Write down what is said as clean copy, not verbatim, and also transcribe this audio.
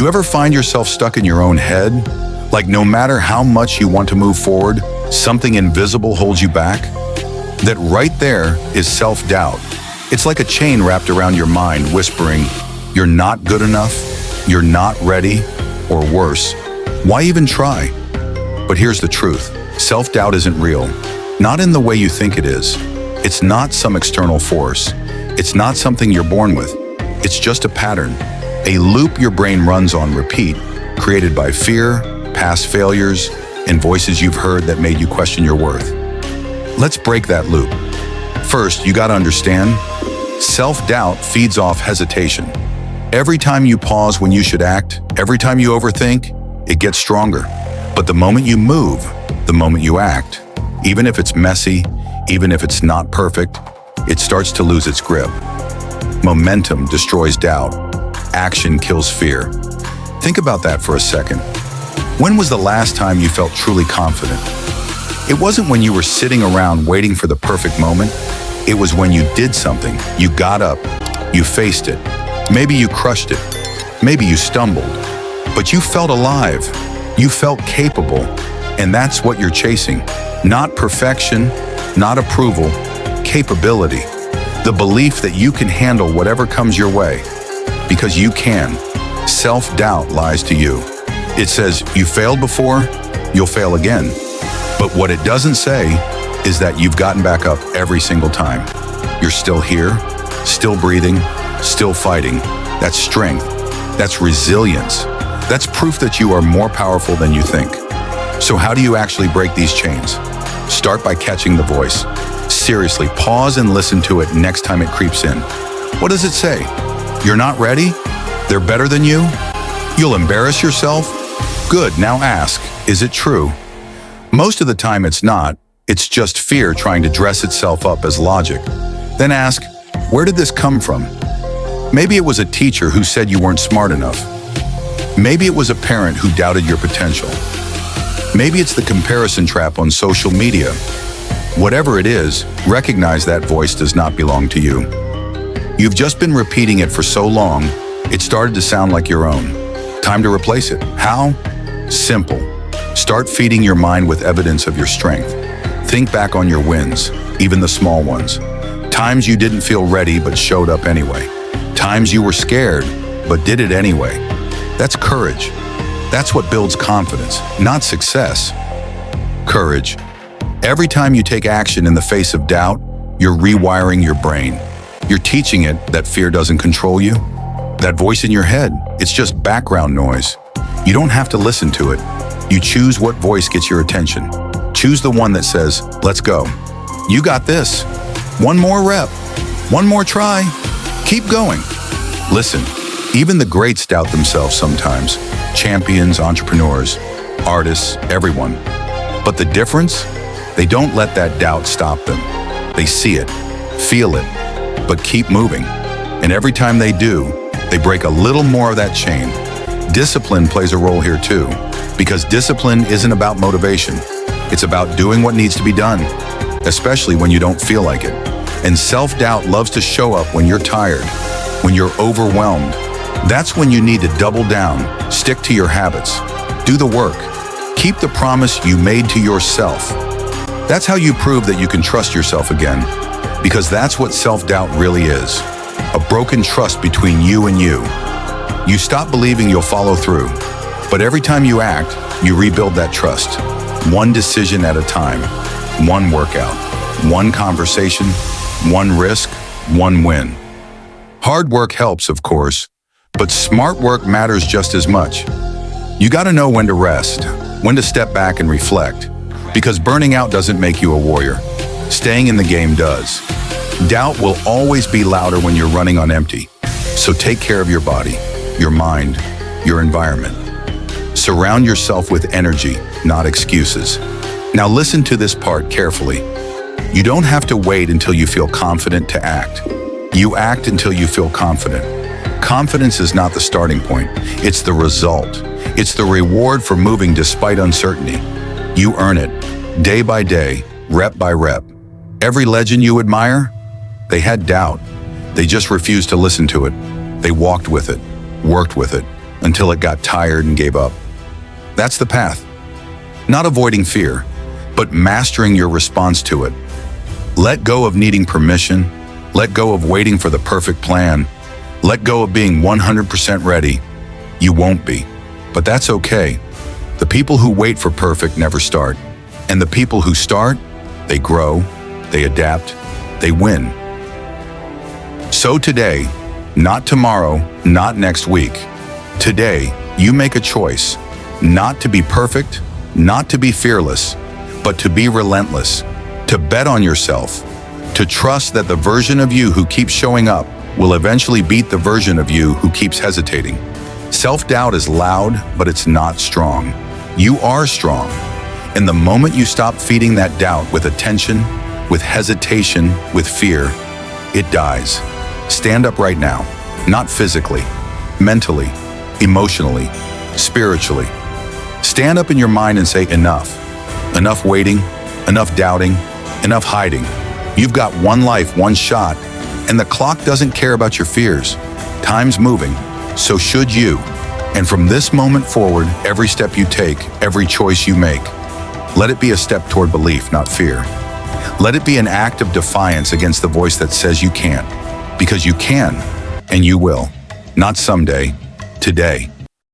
You ever find yourself stuck in your own head? Like no matter how much you want to move forward, something invisible holds you back? That right there is self-doubt. It's like a chain wrapped around your mind whispering, you're not good enough, you're not ready, or worse, why even try? But here's the truth. Self-doubt isn't real. Not in the way you think it is. It's not some external force. It's not something you're born with. It's just a pattern, a loop your brain runs on repeat, created by fear, past failures, and voices you've heard that made you question your worth. Let's break that loop. First, you gotta understand, self-doubt feeds off hesitation. Every time you pause when you should act, every time you overthink, it gets stronger. But the moment you move, the moment you act, even if it's messy, even if it's not perfect, it starts to lose its grip. Momentum destroys doubt. Action kills fear. Think about that for a second. When was the last time you felt truly confident? It wasn't when you were sitting around waiting for the perfect moment. It was when you did something. You got up. You faced it. Maybe you crushed it. Maybe you stumbled. But you felt alive. You felt capable. And that's what you're chasing. Not perfection, not approval, capability. The belief that you can handle whatever comes your way. Because you can. Self-doubt lies to you. It says, you failed before, you'll fail again. But what it doesn't say is that you've gotten back up every single time. You're still here, still breathing, still fighting. That's strength. That's resilience. That's proof that you are more powerful than you think. So how do you actually break these chains? Start by catching the voice. Seriously, pause and listen to it next time it creeps in. What does it say? You're not ready? They're better than you? You'll embarrass yourself? Good, now ask, is it true? Most of the time it's not. It's just fear trying to dress itself up as logic. Then ask, where did this come from? Maybe it was a teacher who said you weren't smart enough. Maybe it was a parent who doubted your potential. Maybe it's the comparison trap on social media. Whatever it is, recognize that voice does not belong to you. You've just been repeating it for so long, it started to sound like your own. Time to replace it. How? Simple. Start feeding your mind with evidence of your strength. Think back on your wins, even the small ones. Times you didn't feel ready but showed up anyway. Times you were scared but did it anyway. That's courage. That's what builds confidence, not success. Courage. Every time you take action in the face of doubt, you're rewiring your brain. You're teaching it that fear doesn't control you. That voice in your head, it's just background noise. You don't have to listen to it. You choose what voice gets your attention. Choose the one that says, let's go. You got this. One more rep. One more try. Keep going. Listen, even the greats doubt themselves sometimes. Champions, entrepreneurs, artists, everyone. But the difference? They don't let that doubt stop them. They see it, feel it, but keep moving. And every time they do, they break a little more of that chain. Discipline plays a role here too, because discipline isn't about motivation. It's about doing what needs to be done, especially when you don't feel like it. And self-doubt loves to show up when you're tired, when you're overwhelmed. That's when you need to double down, stick to your habits, do the work, keep the promise you made to yourself. That's how you prove that you can trust yourself again, because that's what self-doubt really is, a broken trust between you and you. You stop believing you'll follow through, but every time you act, you rebuild that trust. One decision at a time, one workout, one conversation, one risk, one win. Hard work helps, of course, but smart work matters just as much. You gotta know when to rest, when to step back and reflect, because burning out doesn't make you a warrior. Staying in the game does. Doubt will always be louder when you're running on empty. So take care of your body, your mind, your environment. Surround yourself with energy, not excuses. Now listen to this part carefully. You don't have to wait until you feel confident to act. You act until you feel confident. Confidence is not the starting point, it's the result. It's the reward for moving despite uncertainty. You earn it, day by day, rep by rep. Every legend you admire, they had doubt. They just refused to listen to it. They walked with it, worked with it, until it got tired and gave up. That's the path. Not avoiding fear, but mastering your response to it. Let go of needing permission. Let go of waiting for the perfect plan. Let go of being 100% ready. You won't be, but that's okay. The people who wait for perfect never start. And the people who start, they grow, they adapt, they win. So today, not tomorrow, not next week. Today, you make a choice, not to be perfect, not to be fearless, but to be relentless, to bet on yourself, to trust that the version of you who keeps showing up will eventually beat the version of you who keeps hesitating. Self-doubt is loud, but it's not strong. You are strong. And the moment you stop feeding that doubt with attention, with hesitation, with fear, it dies. Stand up right now, not physically, mentally, emotionally, spiritually. Stand up in your mind and say enough. Enough waiting, enough doubting, enough hiding. You've got one life, one shot, and the clock doesn't care about your fears. Time's moving, so should you. And from this moment forward, every step you take, every choice you make, let it be a step toward belief, not fear. Let it be an act of defiance against the voice that says you can't. Because you can, and you will. Not someday, today.